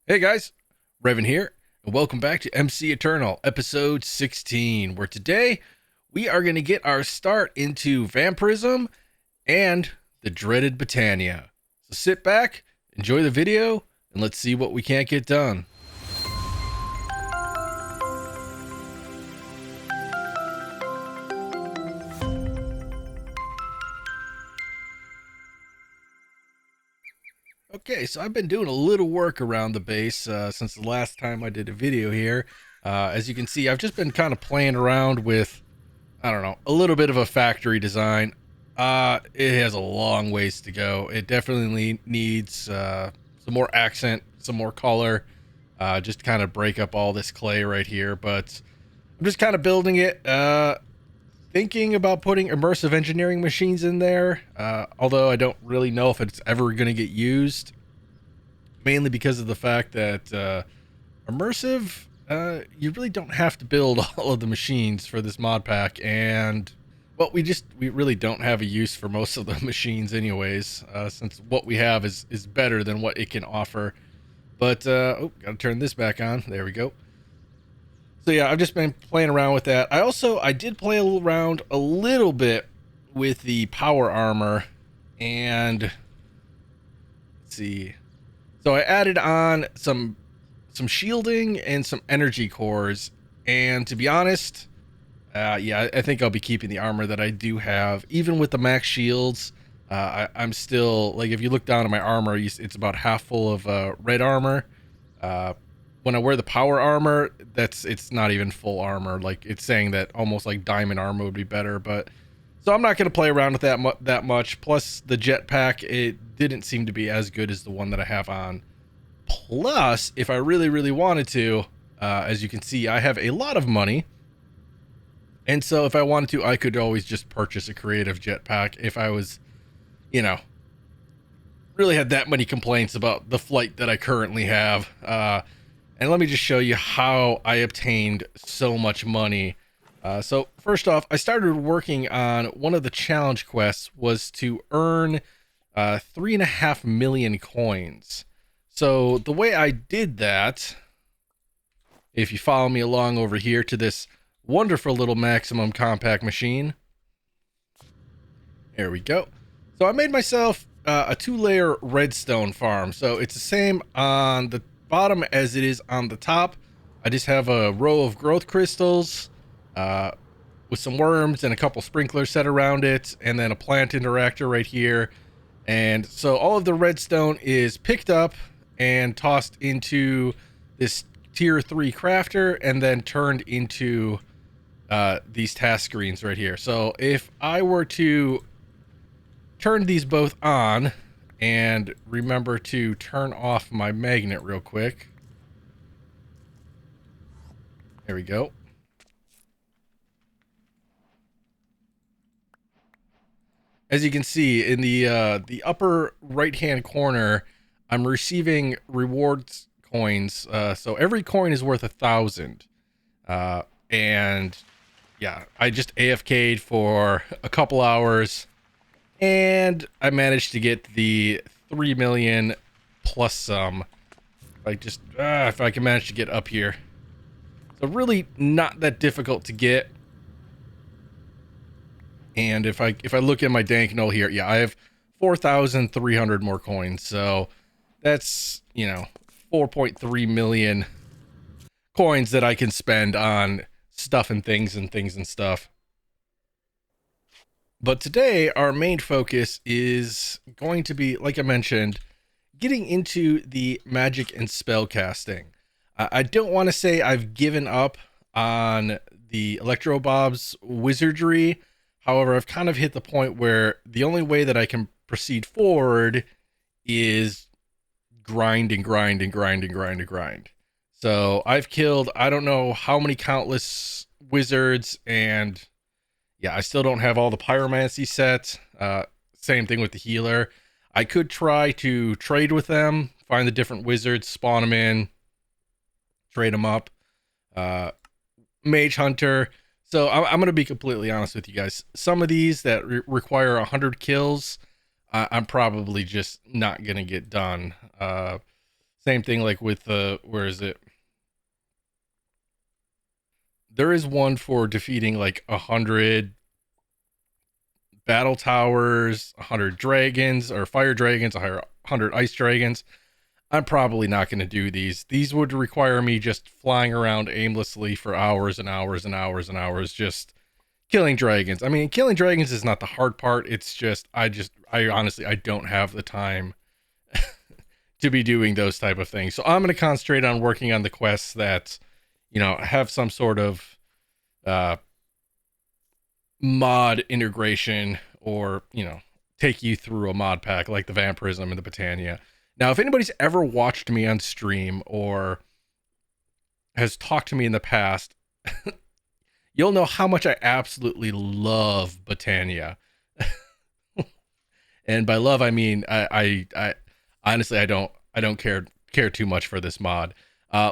Hey guys, Revan here, and welcome back to MC Eternal, episode 16, where today we are going to get our start into vampirism and the dreaded Botania. So sit back, enjoy the video, and let's see what we can't get done. Okay, so I've been doing a little work around the base since the last time I did a video here. As you can see, I've just been kind of playing around with, I don't know, a little bit of a factory design. It has a long ways to go. It definitely needs some more accent, some more color, just to kind of break up all this clay right here. But I'm just kind of building it, thinking about putting immersive engineering machines in there, although I don't really know if it's ever going to get used, mainly because of the fact that immersive, you really don't have to build all of the machines for this mod pack, and well, we really don't have a use for most of the machines anyways, since what we have is better than what it can offer. But oh, gotta turn this back on. There we go. So yeah, I've just been playing around with that. I did play around a little bit with the power armor, and let's see. So I added on some shielding and some energy cores, and to be honest, yeah, I think I'll be keeping the armor that I do have, even with the max shields. I'm still, like, if you look down at my armor, it's about half full of red armor. When I wear the power armor, it's not even full armor. Like, it's saying that almost like diamond armor would be better, but so I'm not going to play around with that much. Plus the jetpack, it didn't seem to be as good as the one that I have on. Plus, if I really wanted to, as you can see, I have a lot of money, and so if I wanted to, I could always just purchase a creative jetpack if I was, you know, really had that many complaints about the flight that I currently have. And let me just show you how I obtained so much money. So first off, I started working on one of the challenge quests was to earn 3.5 million coins. So the way I did that, if you follow me along over here to this wonderful little maximum compact machine, there we go. So I made myself a 2-layer redstone farm. So it's the same on the bottom as it is on the top. I just have a row of growth crystals with some worms and a couple sprinklers set around it, and then a plant interactor right here. And so all of the redstone is picked up and tossed into this tier 3 crafter, and then turned into these task screens right here. So if I were to turn these both on, and remember to turn off my magnet real quick. There we go. As you can see in the upper right hand corner, I'm receiving rewards coins. So every coin is worth 1,000. And yeah, I just AFK'd for a couple hours, and I managed to get the 3 million plus some. If I can manage to get up here. So really not that difficult to get. And if I look at my dank knoll here, yeah, I have 4,300 more coins. So that's, 4.3 million coins that I can spend on stuff and things and stuff. But today, our main focus is going to be, like I mentioned, getting into the magic and spell casting. I don't want to say I've given up on the Electro Bob's wizardry. However, I've kind of hit the point where the only way that I can proceed forward is grind and grind and grind and grind and grind. So I've killed, I don't know how many countless wizards, and yeah, I still don't have all the pyromancy set. Same thing with the healer. I could try to trade with them, find the different wizards, spawn them in, trade them up. Mage Hunter. So I'm going to be completely honest with you guys. Some of these that require 100 kills, I'm probably just not going to get done. Same thing like with the, where is it? There is one for defeating like 100 battle towers, 100 dragons or fire dragons, 100 ice dragons. I'm probably not going to do these. These would require me just flying around aimlessly for hours and hours and hours and hours, just killing dragons. I mean, killing dragons is not the hard part. It's just, I honestly, I don't have the time to be doing those type of things. So I'm going to concentrate on working on the quests that, have some sort of uh, mod integration, or, take you through a mod pack like the Vampirism and the Botania. Now, if anybody's ever watched me on stream or has talked to me in the past, you'll know how much I absolutely love Botania. And by love, I mean I honestly I don't care too much for this mod.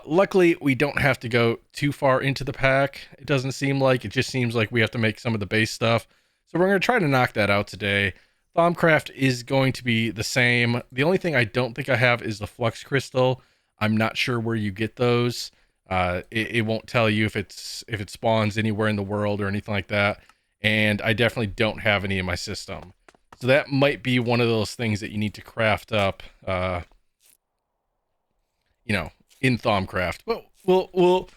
Luckily, we don't have to go too far into the pack. It doesn't seem like. It just seems like we have to make some of the base stuff. So we're going to try to knock that out today. Thaumcraft is going to be the same. The only thing I don't think I have is the flux crystal. I'm not sure where you get those. It won't tell you if it spawns anywhere in the world or anything like that. And I definitely don't have any in my system. So that might be one of those things that you need to craft up, in Thaumcraft. But we'll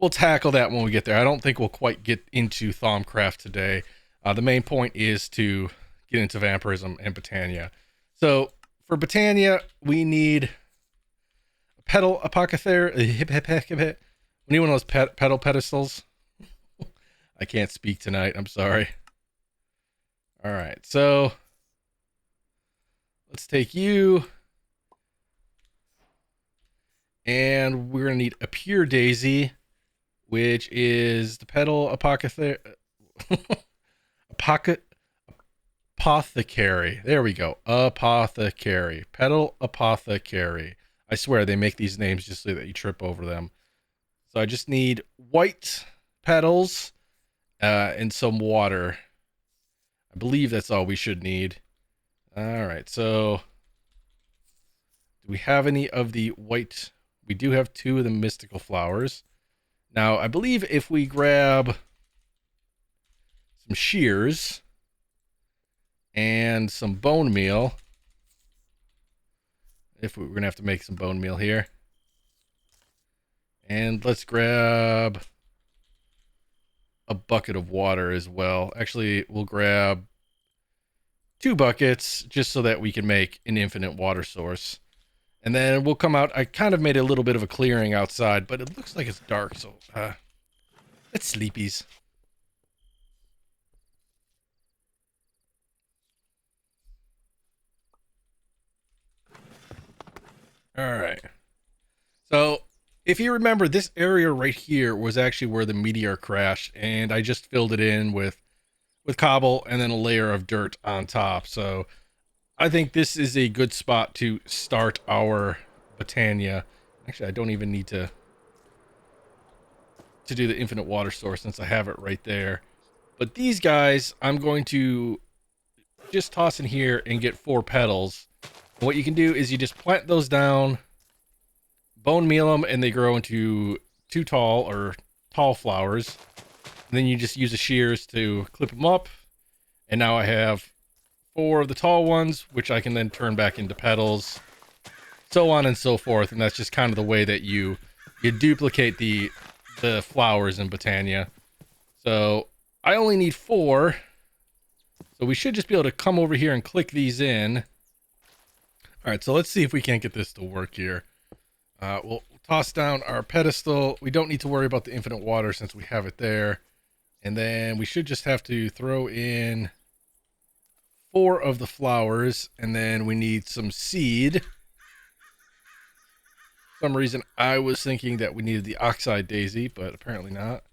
tackle that when we get there. I don't think we'll quite get into Thaumcraft today. The main point is to get into Vampirism and Botania. So for Botania, we need a pedal apothecary. We need one of those pedal pedestals. I can't speak tonight. I'm sorry. All right, so let's take you. And we're going to need a pure daisy, which is the pedal apothecary. Apothecary. There we go. Apothecary. Pedal apothecary. I swear they make these names just so that you trip over them. So I just need white petals and some water. I believe that's all we should need. All right. So do we have any of the white? We do have 2 of the mystical flowers. Now, I believe if we grab some shears and some bone meal, if we're going to have to make some bone meal here. And let's grab a bucket of water as well. Actually, we'll grab 2 buckets just so that we can make an infinite water source. And then we'll come out. I kind of made a little bit of a clearing outside, but it looks like it's dark, so it's sleepies. All right. So if you remember, this area right here was actually where the meteor crashed, and I just filled it in with cobble and then a layer of dirt on top. So I think this is a good spot to start our Botania. Actually, I don't even need to do the infinite water source since I have it right there. But these guys, I'm going to just toss in here and get 4 petals. And what you can do is you just plant those down, bone meal them, and they grow into 2 tall flowers. And then you just use the shears to clip them up. And now I have 4 of the tall ones, which I can then turn back into petals, so on and so forth. And that's just kind of the way that you duplicate the flowers in Botania. So I only need 4. So we should just be able to come over here and click these in. All right, so let's see if we can't get this to work here. We'll toss down our pedestal. We don't need to worry about the infinite water since we have it there. And then we should just have to throw in 4 of the flowers, and then we need some seed. For some reason I was thinking that we needed the oxide daisy, but apparently not.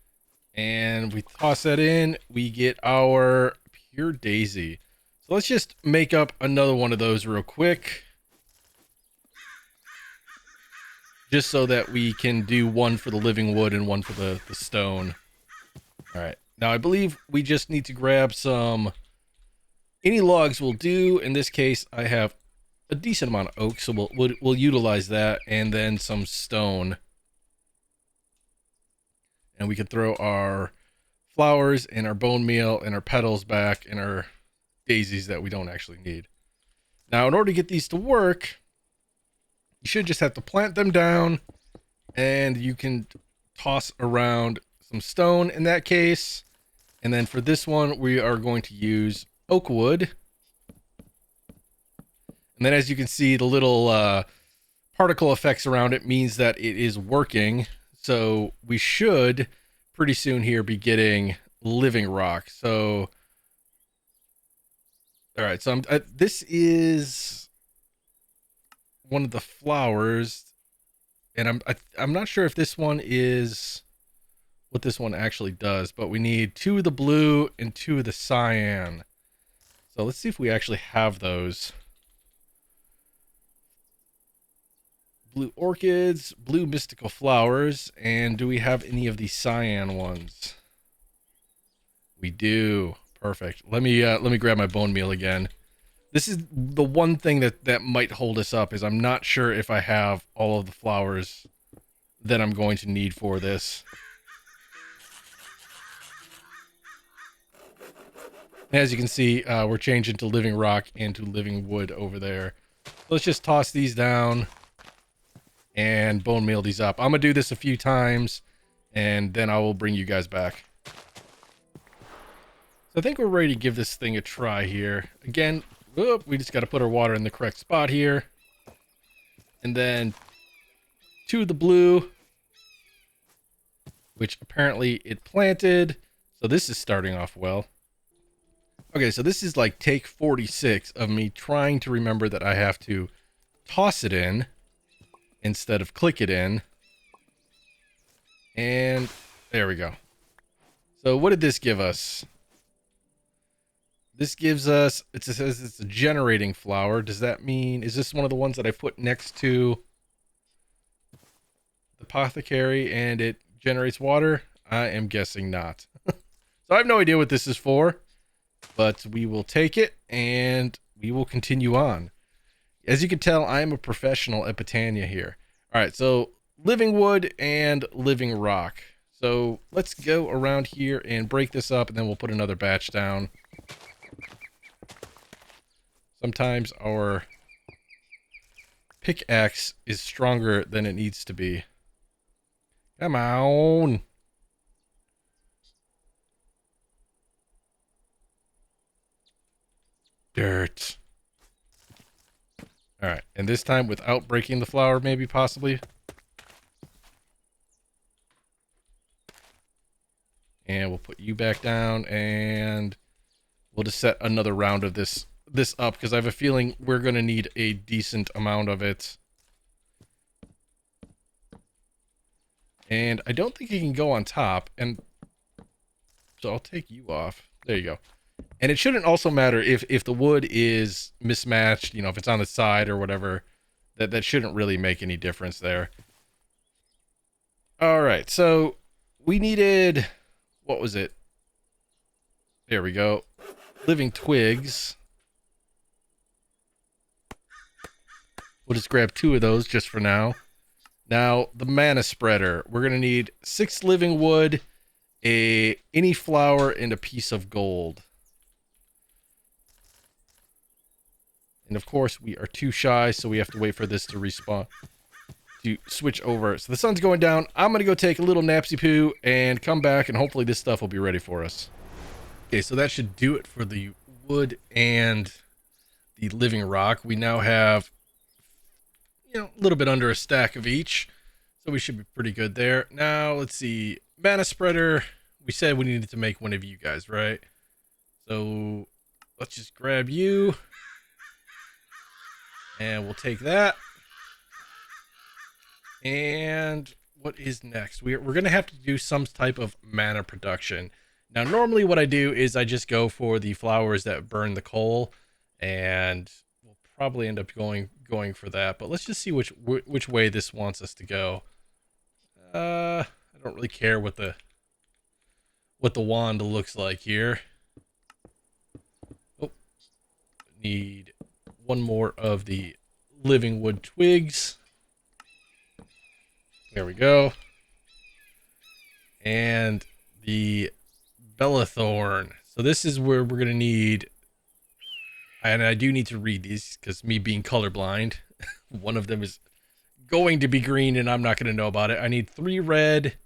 And we toss that in, we get our pure daisy. So let's just make up another one of those real quick, just so that we can do one for the living wood and one for the stone. All right, now I believe we just need to grab some, any logs will do. In this case, I have a decent amount of oak, so we'll utilize that, and then some stone. And we can throw our flowers and our bone meal and our petals back and our daisies that we don't actually need. Now, in order to get these to work, you should just have to plant them down, and you can toss around some stone in that case. And then for this one, we are going to use oak wood. And then as you can see, the little particle effects around it means that it is working. So we should pretty soon here be getting living rock. So, all right. So this is one of the flowers, and I'm not sure if this one is what this one actually does, but we need 2 of the blue and 2 of the cyan. So let's see if we actually have those. Blue orchids, blue mystical flowers, and do we have any of the cyan ones? We do. Perfect. Let me grab my bone meal again. This is the one thing that might hold us up, is I'm not sure if I have all of the flowers that I'm going to need for this. As you can see, we're changing to living rock and to living wood over there. Let's just toss these down and bone meal these up. I'm gonna do this a few times, and then I will bring you guys back. So I think we're ready to give this thing a try here. Again, we just got to put our water in the correct spot here. And then 2 of the blue, which apparently it planted. So this is starting off well. Okay, so this is like take 46 of me trying to remember that I have to toss it in instead of click it in. And there we go. So what did this give us? This gives us, it says it's a generating flower. Does that mean, is this one of the ones that I put next to the apothecary and it generates water? I am guessing not. So I have no idea what this is for, but we will take it and we will continue on. As you can tell, I am a professional at Botania here. All right, so living wood and living rock. So let's go around here and break this up, and then we'll put another batch down. Sometimes our pickaxe is stronger than it needs to be. Come on. Dirt. All right, and this time without breaking the flower, maybe, possibly. And we'll put you back down, and we'll just set another round of this up, because I have a feeling we're going to need a decent amount of it. And I don't think it can go on top, and so I'll take you off. There you go. And it shouldn't also matter if the wood is mismatched, you know, if it's on the side or whatever. That shouldn't really make any difference there. All right, so we needed, what was it? There we go. Living twigs. We'll just grab 2 of those just for now. Now, the mana spreader. We're going to need 6 living wood, any flower, and a piece of gold. And of course, we are too shy, so we have to wait for this to respawn, to switch over. So the sun's going down. I'm going to go take a little napsy poo and come back, and hopefully this stuff will be ready for us. Okay, so that should do it for the wood and the living rock. We now have, you know, a little bit under a stack of each, so we should be pretty good there. Now, let's see. Mana spreader. We said we needed to make one of you guys, right? So let's just grab you. And we'll take that. And what is next? We're going to have to do some type of mana production. Now, normally what I do is I just go for the flowers that burn the coal, and we'll probably end up going for that. But let's just see which way this wants us to go. I don't really care what the wand looks like here. Oh, need one more of the living wood twigs. There we go. And the Bellathorn. So this is where we're going to need, and I do need to read these because me being colorblind, one of them is going to be green and I'm not going to know about it. I need 3 red,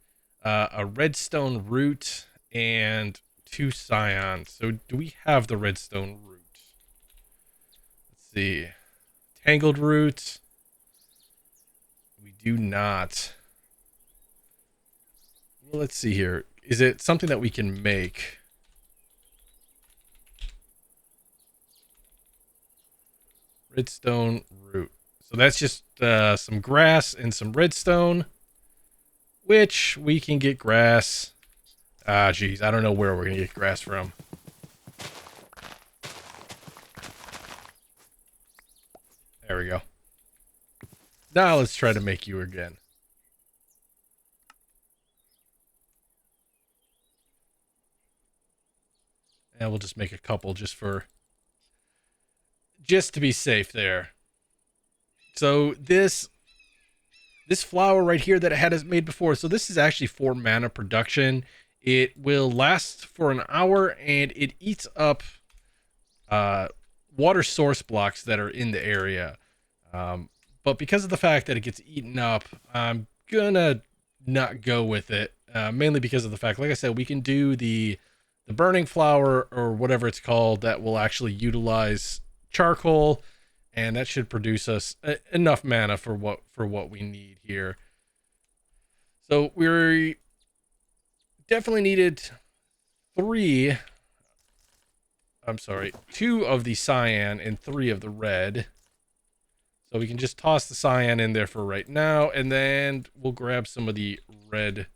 a redstone root, and 2 cyan. So do we have the redstone root? Let's see. Tangled root. We do not. Well, let's see here. Is it something that we can make? Redstone root. So that's just some grass and some redstone, which we can get grass. Ah, geez, I don't know where we're going to get grass from. There we go. Now let's try to make you again. And we'll just make a couple just to be safe there. So this flower right here that it had made before, so this is actually 4 mana production. It will last for an hour and it eats up water source blocks that are in the area. But because of the fact that it gets eaten up, I'm gonna not go with it. Mainly because of the fact, like I said, we can do the burning flower or whatever it's called that will actually utilize charcoal, and that should produce us enough mana for what we need here. So we definitely needed 2 of the cyan and 3 of the red. So we can just toss the cyan in there for right now, and then we'll grab some of the red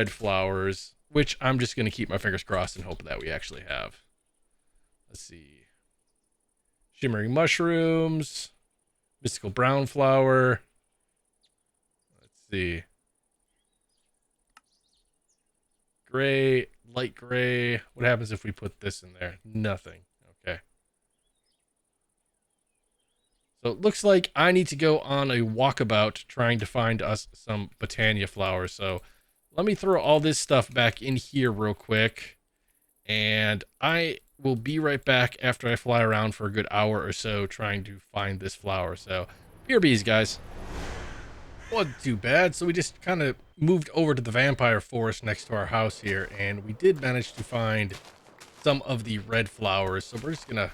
flowers, which I'm just going to keep my fingers crossed and hope that we actually have. Let's see. Shimmering mushrooms, mystical brown flower. Let's see. Gray, light gray. What happens if we put this in there? Nothing. Okay. So it looks like I need to go on a walkabout trying to find us some Botania flowers. So let me throw all this stuff back in here real quick. And I will be right back after I fly around for a good hour or so trying to find this flower. So BRBs, guys. Wasn't too bad. So we just kind of moved over to the vampire forest next to our house here. And we did manage to find some of the red flowers. So we're just going to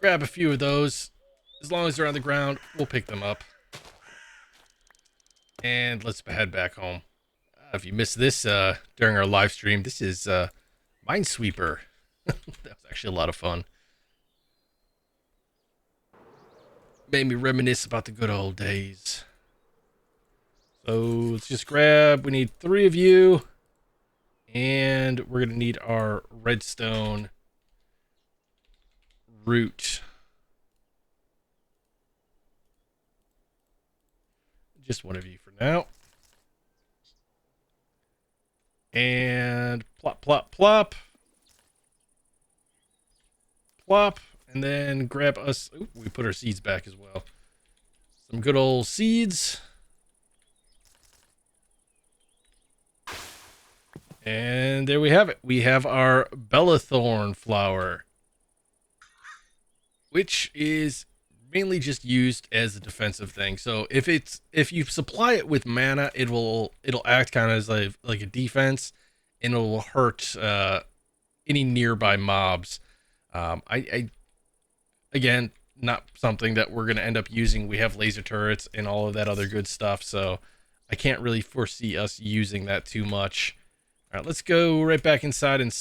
grab a few of those. As long as they're on the ground, we'll pick them up. And let's head back home. If you missed this during our live stream, this is Minesweeper. That was actually a lot of fun. Made me reminisce about the good old days. So let's just grab, we need 3 of you. And we're going to need our redstone root. Just 1 of you for now. And plop, plop, plop. Plop. And then grab us. Ooh, we put our seeds back as well. Some good old seeds. And there we have it. We have our Bellathorn flower, which is mainly just used as a defensive thing. So if you supply it with mana, it'll act kind of as like a defense, and it will hurt any nearby mobs. I again, not something that we're gonna end up using. We have laser turrets and all of that other good stuff, so I can't really foresee us using that too much. All right, let's go right back inside and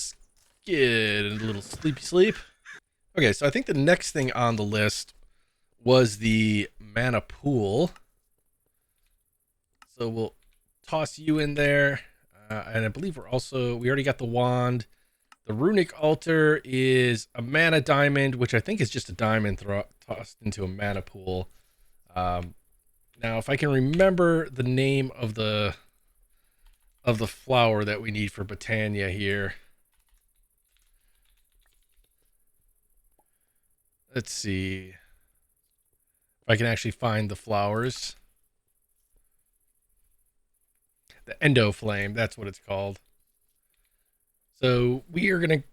get a little sleepy sleep. Okay, so I think the next thing on the list was the mana pool. So we'll toss you in there. And I believe we already got the wand. The runic altar is a mana diamond, which I think is just a diamond tossed into a mana pool. Now, if I can remember the name of the flower that we need for Botania here. Let's see. If I can actually find the flowers. The endo flame, that's what it's called. So we are going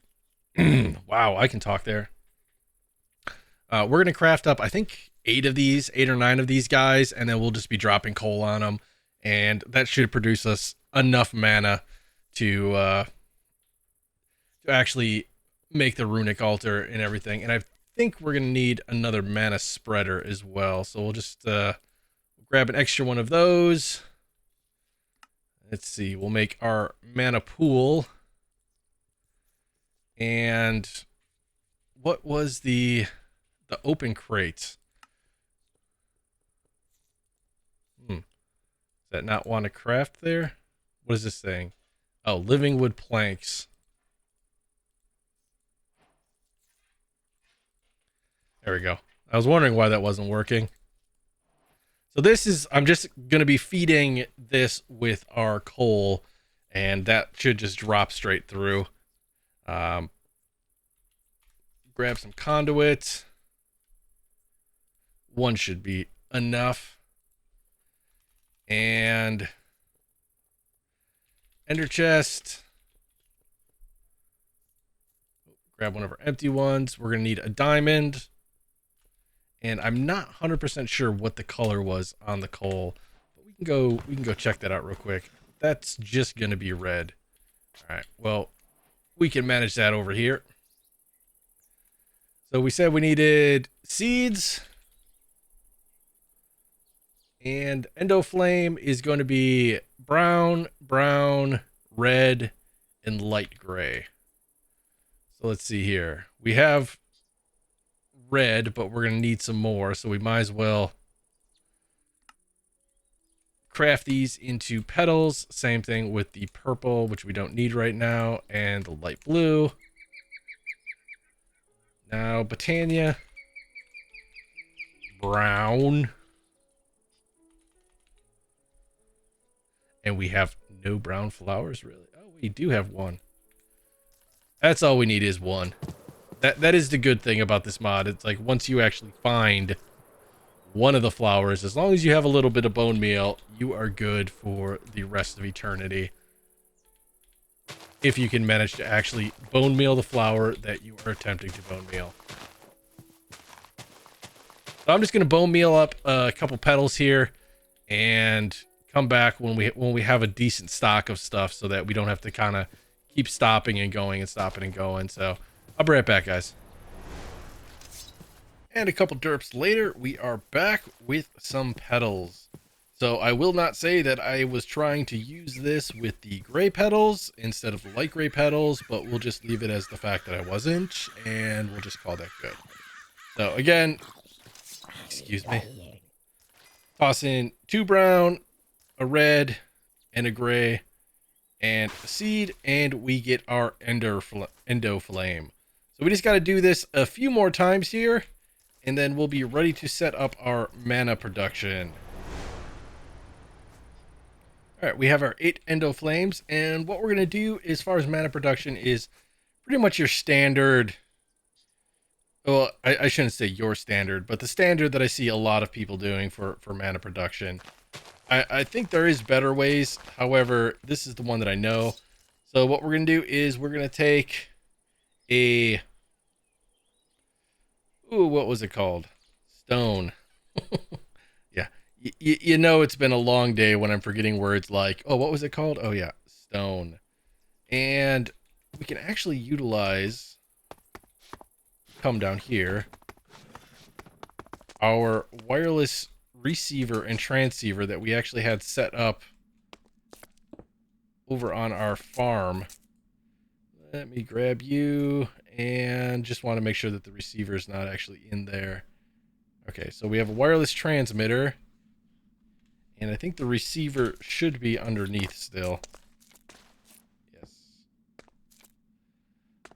to... wow, I can talk there. We're going to craft up, I think, 8 or 9 of these guys, and then we'll just be dropping coal on them. And that should produce us enough mana to actually make the runic altar and everything. And I think we're going to need another mana spreader as well. So we'll just grab an extra one of those. Let's see. We'll make our mana pool. And what was the open crate? Does that not want to craft there? What is this thing? Oh, living wood planks. There we go. I was wondering why that wasn't working. So this is, I'm just going to be feeding this with our coal, and that should just drop straight through. Grab some conduit. One should be enough. And ender chest. Grab one of our empty ones. We're going to need a diamond. And I'm not 100% sure what the color was on the coal, but we can go check that out real quick. That's just going to be red. All right. Well, we can manage that over here. So we said we needed seeds, and endo flame is going to be brown, red, and light gray. So let's see here. We have red, but we're going to need some more, so we might as well craft these into petals. Same thing with the purple, which we don't need right now, and the light blue. Now Botania, brown, and we have no brown flowers, really. Oh, we do have one. That's all we need is one. That is the good thing about this mod. It's like once you actually find one of the flowers, as long as you have a little bit of bone meal, you are good for the rest of eternity. If you can manage to actually bone meal the flower that you are attempting to bone meal. So I'm just going to bone meal up a couple petals here and come back when we have a decent stock of stuff, so that we don't have to kind of keep stopping and going and stopping and going. So I'll be right back, guys. And a couple derps later, we are back with some petals. So I will not say that I was trying to use this with the gray petals instead of the light gray petals, but we'll just leave it as the fact that I wasn't, and we'll just call that good. So again, excuse me, toss in 2 brown, a red, and a gray, and a seed, and we get our endo flame. So we just got to do this a few more times here, and then we'll be ready to set up our mana production. All right, we have our 8 endo flames, and what we're going to do as far as mana production is pretty much your standard. Well, I shouldn't say your standard, but the standard that I see a lot of people doing for mana production. I think there is better ways. However, this is the one that I know. So what we're going to do is we're going to take a... Ooh, what was it called? Stone. Yeah. You know it's been a long day when I'm forgetting words like... Oh, what was it called? Oh, yeah. Stone. And we can actually utilize... Come down here. Our wireless receiver and transceiver that we actually had set up over on our farm. Let me grab you, and just want to make sure that the receiver is not actually in there. Okay, so we have a wireless transmitter, and I think the receiver should be underneath still. Yes.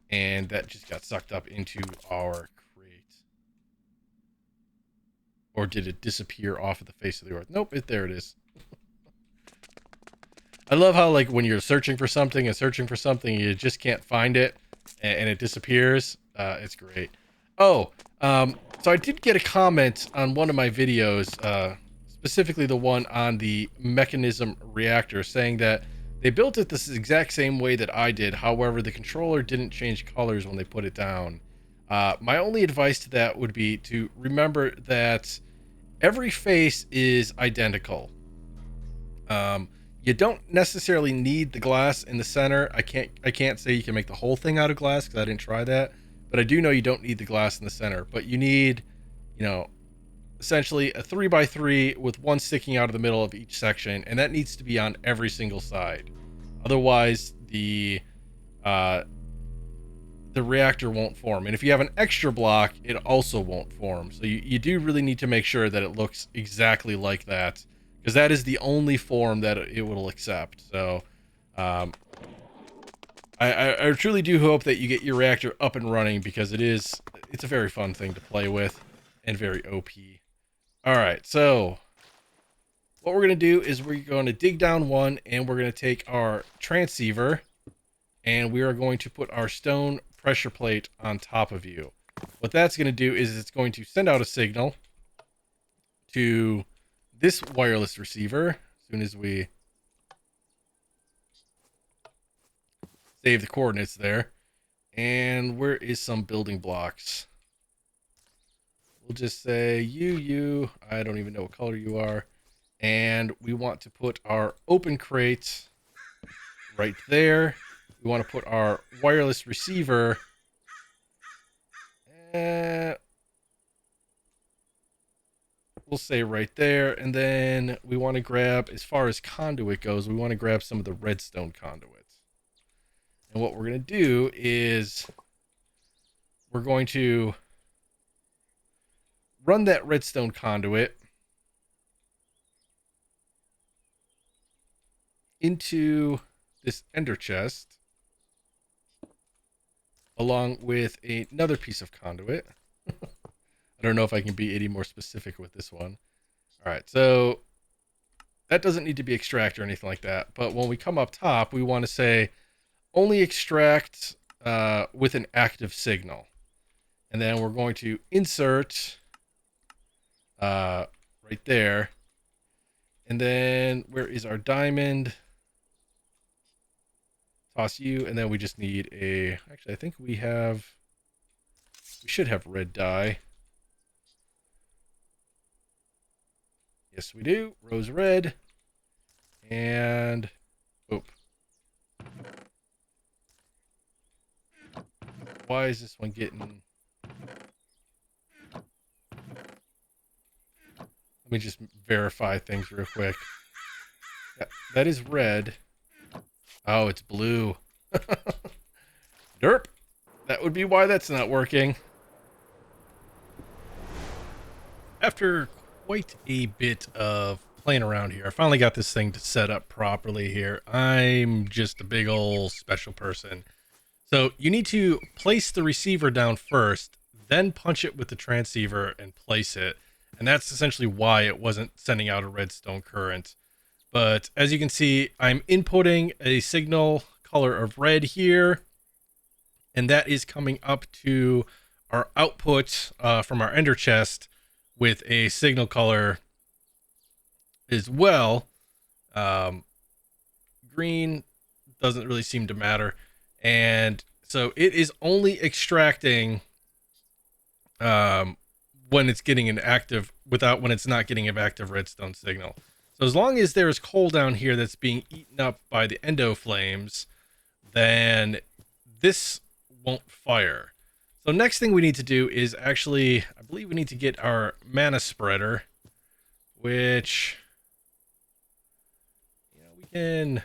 And that just got sucked up into our crate. Or did it disappear off of the face of the earth? Nope, there it is. I love how, like, when you're searching for something, you just can't find it, and it disappears. It's great. Oh, so I did get a comment on one of my videos, specifically the one on the mechanism reactor, saying that they built it this exact same way that I did. However, the controller didn't change colors when they put it down. My only advice to that would be to remember that every face is identical. Um, you don't necessarily need the glass in the center. I can't say you can make the whole thing out of glass because I didn't try that, but I do know you don't need the glass in the center. But you need, you know, essentially a 3x3 with one sticking out of the middle of each section, and that needs to be on every single side. Otherwise, uh, the reactor won't form. And if you have an extra block, it also won't form. So you do really need to make sure that it looks exactly like that, because that is the only form that it will accept. So um, I truly do hope that you get your reactor up and running, because it's a very fun thing to play with and very OP. All right, so what we're going to do is we're going to dig down one, and we're going to take our transceiver, and we are going to put our stone pressure plate on top of you. What that's going to do is it's going to send out a signal to this wireless receiver as soon as we save the coordinates there. And where is some building blocks? We'll just say you, I don't even know what color you are. And we want to put our open crate right there. We want to put our wireless receiver uh, we'll say right there. And then we want to grab, as far as conduit goes, we want to grab some of the redstone conduits. And what we're going to do is we're going to run that redstone conduit into this ender chest along with another piece of conduit. I don't know if I can be any more specific with this one. All right, so that doesn't need to be extract or anything like that. But when we come up top, we want to say only extract with an active signal. And then we're going to insert right there. And then where is our diamond? Toss you. And then we just need actually, I think we should have red dye. Yes, we do. Rose red. And, oop. Why is this one getting... Let me just verify things real quick. That is red. Oh, it's blue. Derp. That would be why that's not working. After quite a bit of playing around here, I finally got this thing to set up properly here. I'm just a big old special person. So you need to place the receiver down first, then punch it with the transceiver and place it. And that's essentially why it wasn't sending out a redstone current. But as you can see, I'm inputting a signal color of red here, and that is coming up to our output from our ender chest with a signal color as well. Green doesn't really seem to matter. And so it is only extracting when it's getting an active, when it's not getting an active redstone signal. So as long as there is coal down here that's being eaten up by the endo flames, then this won't fire. So next thing we need to do is actually, I believe we need to get our mana spreader, which, we can,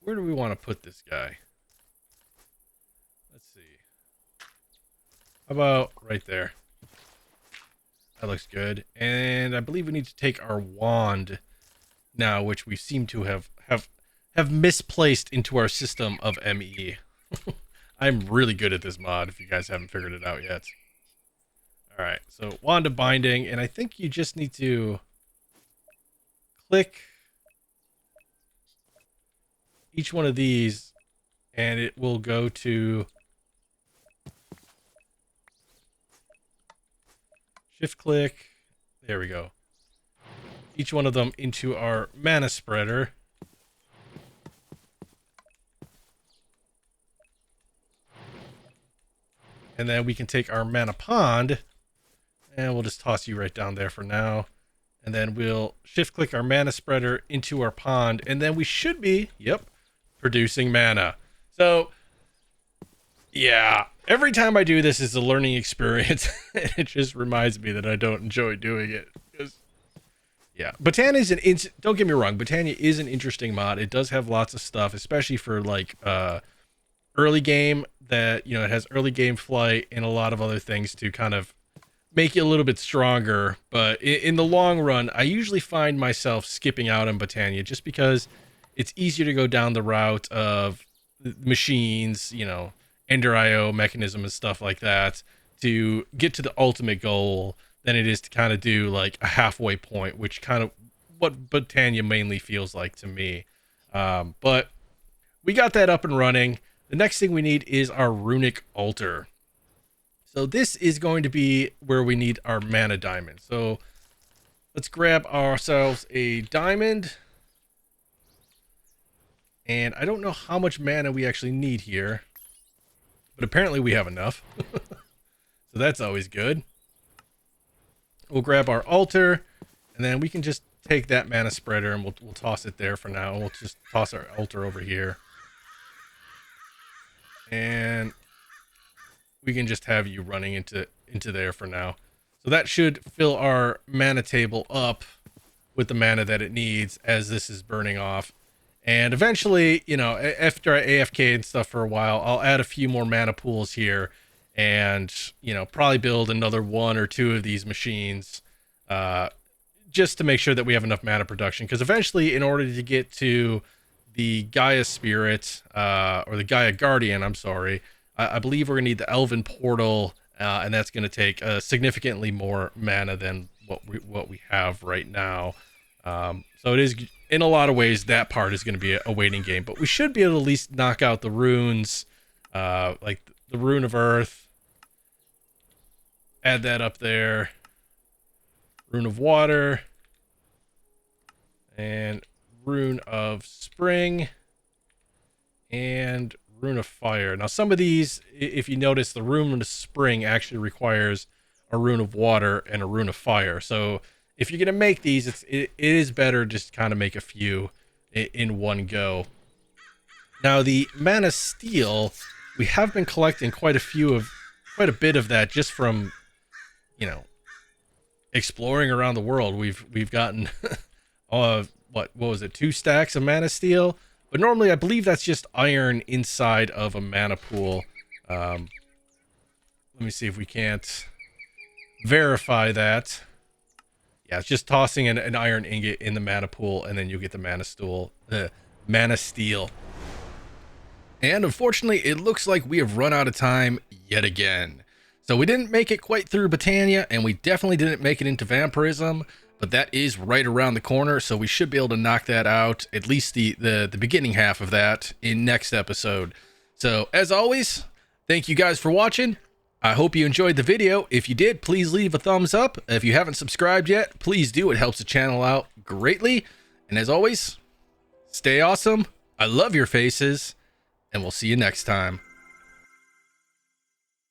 where do we want to put this guy? Let's see. How about right there? That looks good. And I believe we need to take our wand now, which we seem to have misplaced into our system of ME. I'm really good at this mod if you guys haven't figured it out yet. All right, so wand of binding, and I think you just need to click each one of these, and it will go to shift click. There we go. Each one of them into our mana spreader. And then we can take our mana pond, and we'll just toss you right down there for now. And then we'll shift click our mana spreader into our pond, and then we should be, producing mana. So, yeah, every time I do this is a learning experience. And it just reminds me that I don't enjoy doing it. Yeah, Botania is don't get me wrong, Botania is an interesting mod. It does have lots of stuff, especially for like early game that, it has early game flight and a lot of other things to kind of make you a little bit stronger. But in the long run, I usually find myself skipping out on Botania just because it's easier to go down the route of machines, Ender IO mechanism and stuff like that to get to the ultimate goal than it is to kind of do like a halfway point, which kind of what Botania mainly feels like to me. But we got that up and running. The next thing we need is our runic altar. So this is going to be where we need our mana diamond. So let's grab ourselves a diamond. And I don't know how much mana we actually need here, but apparently we have enough. So that's always good. We'll grab our altar, and then we can just take that mana spreader and we'll toss it there for now. And we'll just toss our altar over here. And we can just have you running into there for now. So that should fill our mana table up with the mana that it needs as this is burning off. And eventually, after I AFK and stuff for a while, I'll add a few more mana pools here and, probably build another one or two of these machines just to make sure that we have enough mana production. Because eventually, in order to get to the Gaia Spirit, or the Gaia Guardian, I'm sorry, I believe we're going to need the Elven Portal, and that's going to take significantly more mana than what we have right now. So it is, in a lot of ways, that part is going to be a waiting game. But we should be able to at least knock out the runes, like the Rune of Earth. Add that up there. Rune of Water. And Rune of Spring. And Rune of Fire. Now, some of these, if you notice, the Rune of Spring actually requires a Rune of Water and a Rune of Fire. So if you're going to make these, it is better just kind of make a few in one go. Now, the Mana Steel, we have been collecting quite a bit of that just from, exploring around the world. We've gotten, what was it, 2 stacks of Mana Steel? But normally, I believe that's just iron inside of a mana pool. Let me see if we can't verify that. Yeah, it's just tossing an iron ingot in the mana pool, and then you get the mana steel. And unfortunately, it looks like we have run out of time yet again. So we didn't make it quite through Botania, and we definitely didn't make it into Vampirism, but that is right around the corner, so we should be able to knock that out, at least the beginning half of that, in next episode. So, as always, thank you guys for watching. I hope you enjoyed the video. If you did, please leave a thumbs up. If you haven't subscribed yet, please do. It helps the channel out greatly. And as always, stay awesome. I love your faces, and we'll see you next time.